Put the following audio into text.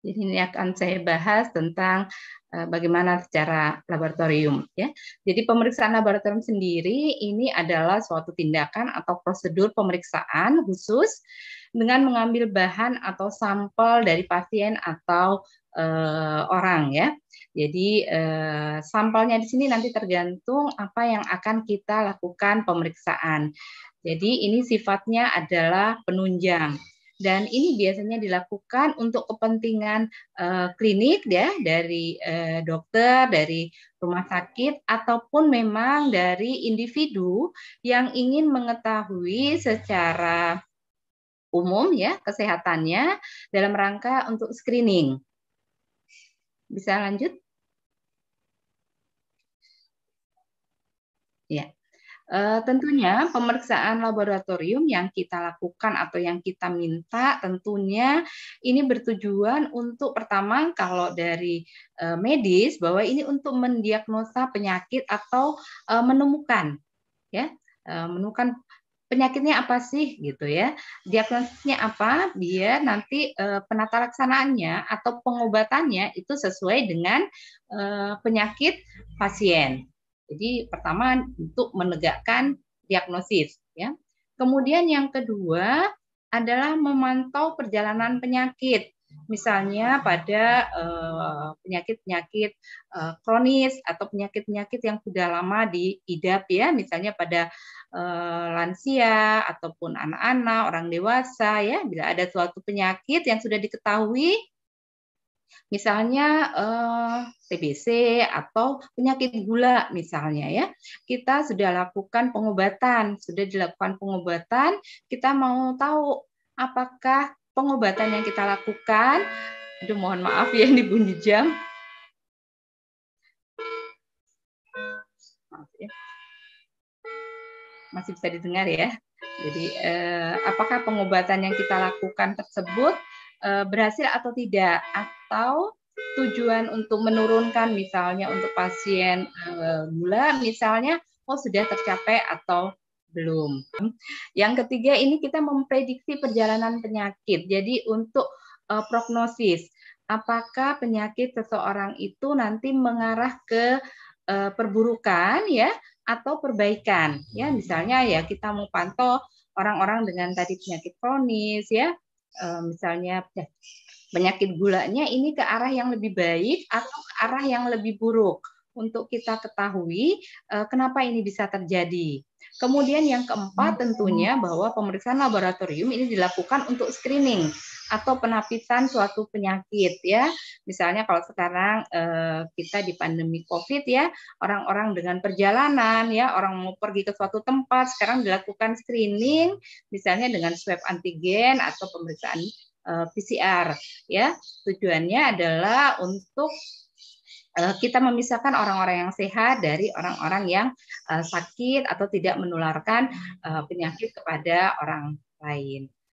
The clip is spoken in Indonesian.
Jadi ini akan saya bahas tentang bagaimana secara laboratorium ya. Jadi pemeriksaan laboratorium sendiri ini adalah suatu tindakan atau prosedur pemeriksaan khusus dengan mengambil bahan atau sampel dari pasien atau orang ya. Jadi sampelnya di sini nanti tergantung apa yang akan kita lakukan pemeriksaan. Jadi ini sifatnya adalah penunjang. Dan ini biasanya dilakukan untuk kepentingan klinik ya dari dokter, dari rumah sakit ataupun memang dari individu yang ingin mengetahui secara umum ya kesehatannya dalam rangka untuk screening. Bisa lanjut? Ya. Tentunya pemeriksaan laboratorium yang kita lakukan atau yang kita minta tentunya ini bertujuan untuk pertama kalau dari medis bahwa ini untuk mendiagnosa penyakit atau menemukan ya menemukan penyakitnya apa sih gitu ya, diagnosisnya apa biar nanti penata laksanaannya atau pengobatannya itu sesuai dengan penyakit pasien. Jadi pertama untuk menegakkan diagnosis ya. Kemudian yang kedua adalah memantau perjalanan penyakit. Misalnya pada penyakit-penyakit kronis atau penyakit-penyakit yang sudah lama diidap ya, misalnya pada lansia ataupun anak-anak, orang dewasa ya, bila ada suatu penyakit yang sudah diketahui misalnya TBC atau penyakit gula misalnya ya, kita sudah lakukan pengobatan, sudah dilakukan pengobatan, kita mau tahu apakah pengobatan yang kita lakukan, aduh mohon maaf ya ini bunyi jam, maaf ya, masih bisa didengar ya. Jadi apakah pengobatan yang kita lakukan tersebut berhasil atau tidak, atau tujuan untuk menurunkan misalnya untuk pasien gula misalnya sudah tercapai atau belum. Yang ketiga ini kita memprediksi perjalanan penyakit. Jadi untuk prognosis apakah penyakit seseorang itu nanti mengarah ke perburukan ya atau perbaikan ya, misalnya ya kita mau pantau orang-orang dengan tadi penyakit kronis ya, misalnya penyakit gulanya ini ke arah yang lebih baik atau ke arah yang lebih buruk untuk kita ketahui kenapa ini bisa terjadi. Kemudian yang keempat tentunya bahwa pemeriksaan laboratorium ini dilakukan untuk screening atau penapisan suatu penyakit ya. Misalnya kalau sekarang kita di pandemi COVID ya, orang-orang dengan perjalanan ya, orang mau pergi ke suatu tempat sekarang dilakukan screening misalnya dengan swab antigen atau pemeriksaan PCR ya. Tujuannya adalah untuk kita memisahkan orang-orang yang sehat dari orang-orang yang sakit atau tidak menularkan penyakit kepada orang lain.